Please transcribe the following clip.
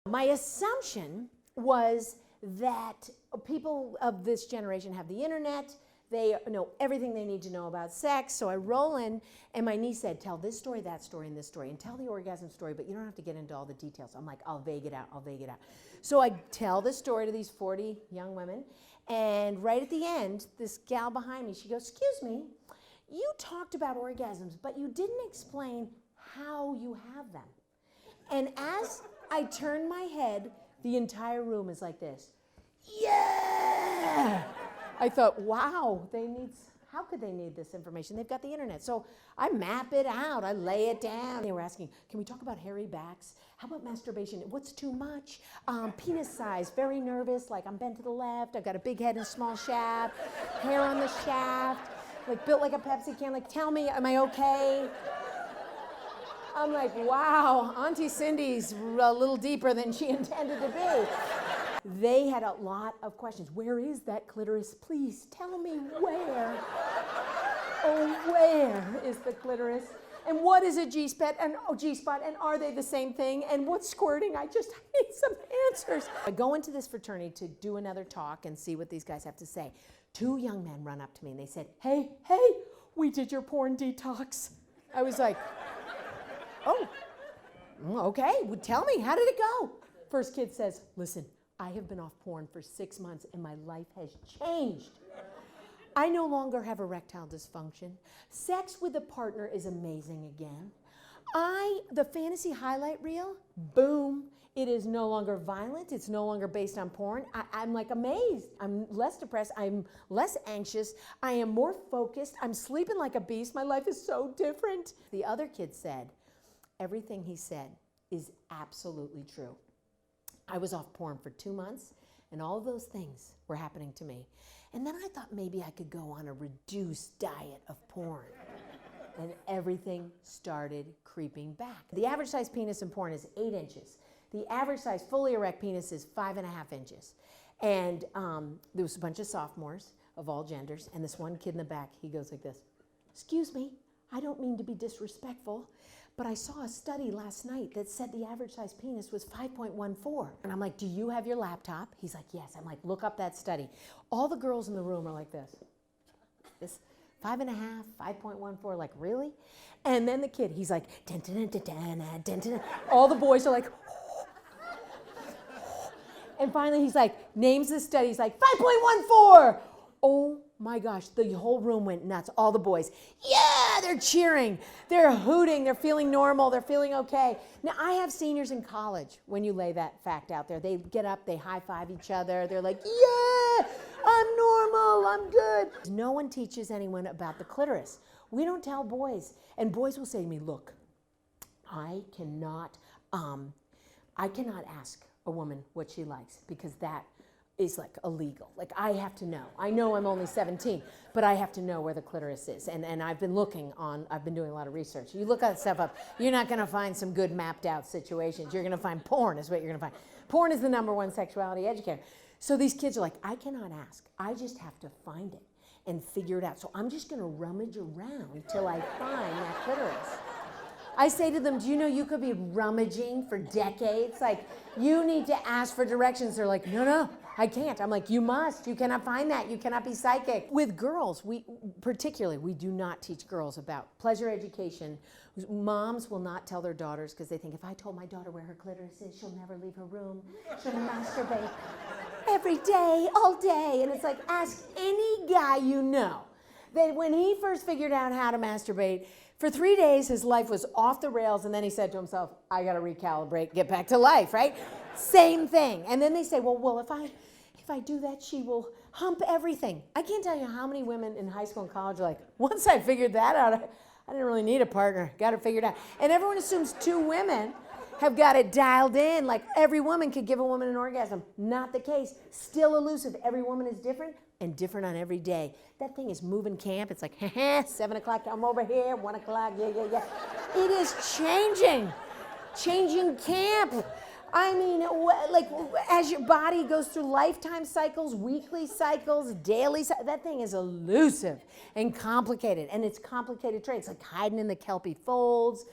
My assumption was that people of this generation have the internet. They know everything they need to know about sex. So I roll in, and my niece said, tell this story, that story, and this story, and tell the orgasm story, but you don't have to get into all the details. I'm like, I'll vague it out. So I tell this story to these 40 young women, and right at the end, this gal behind me, she goes, excuse me, you talked about orgasms, but you didn't explain how you have them. And as I turn my head, the entire room is like this. Yeah! I thought, wow, how could they need this information? They've got the internet. So I map it out, I lay it down. They were asking, can we talk about hairy backs? How about masturbation? What's too much? Penis size, very nervous, like I'm bent to the left, I've got a big head and a small shaft, hair on the shaft, like built like a Pepsi can, like tell me, am I okay? I'm like, wow, Auntie Cindy's a little deeper than she intended to be. They had a lot of questions. Where is that clitoris? Please tell me where. Oh, where is the clitoris? And what is a G-spot? And G-spot? And are they the same thing? And what's squirting? I need some answers. I go into this fraternity to do another talk and see what these guys have to say. 2 young men run up to me and they said, hey, we did your porn detox. I was like, oh, okay, well, tell me, how did it go? First kid says, listen, I have been off porn for 6 months and my life has changed. I no longer have erectile dysfunction. Sex with a partner is amazing again. The fantasy highlight reel, boom, it is no longer violent. It's no longer based on porn. I'm like amazed. I'm less depressed. I'm less anxious. I am more focused. I'm sleeping like a beast. My life is so different. The other kid said, everything he said is absolutely true. I was off porn for 2 months, and all of those things were happening to me. And then I thought maybe I could go on a reduced diet of porn. And everything started creeping back. The average size penis in porn is 8 inches. The average size fully erect penis is 5.5 inches. And there was a bunch of sophomores of all genders, and this one kid in the back, he goes like this, excuse me, I don't mean to be disrespectful, but I saw a study last night that said the average size penis was 5.14. And I'm like, do you have your laptop? He's like, yes. I'm like, look up that study. All the girls in the room are like this. 5.5, 5.14, like really? And then the kid, he's like, dun, dun, dun, dun, dun, dun, dun. All the boys are like, and finally he's like, names the study, he's like, 5.14. Oh my gosh, the whole room went nuts. All the boys, yeah, they're cheering, they're hooting, they're feeling normal, they're feeling okay. Now I have seniors in college, when you lay that fact out there, they get up, they high five each other, they're like, yeah, I'm normal, I'm good. No one teaches anyone about the clitoris. We don't tell boys, and boys will say to me, look, I cannot ask a woman what she likes because that is like illegal. Like I have to know. I know I'm only 17, but I have to know where the clitoris is. And I've been I've been doing a lot of research. You look that stuff up, you're not gonna find some good mapped out situations. You're gonna find porn is what you're gonna find. Porn is the #1 sexuality educator. So these kids are like, I cannot ask. I just have to find it and figure it out. So I'm just gonna rummage around till I find that clitoris. I say to them, do you know you could be rummaging for decades? Like, you need to ask for directions. They're like, no, I can't. I'm like, you must. You cannot find that. You cannot be psychic. With girls, we do not teach girls about pleasure education. Moms will not tell their daughters because they think if I told my daughter where her clitoris is, she'll never leave her room. She'll masturbate every day, all day. And it's like, ask any guy you know that when he first figured out how to masturbate, for 3 days, his life was off the rails, and then he said to himself, I gotta recalibrate, get back to life, right? Same thing. And then they say, well, if I do that, she will hump everything. I can't tell you how many women in high school and college are like, once I figured that out, I didn't really need a partner, got it figured out. And everyone assumes 2 women have got it dialed in, like every woman could give a woman an orgasm. Not the case, still elusive. Every woman is different, and different on every day. That thing is moving camp. It's like, 7 o'clock, I'm over here, 1 o'clock, yeah. It is changing camp. I mean, like as your body goes through lifetime cycles, weekly cycles, daily cycles, that thing is elusive and complicated. And it's complicated traits, like hiding in the kelpie folds.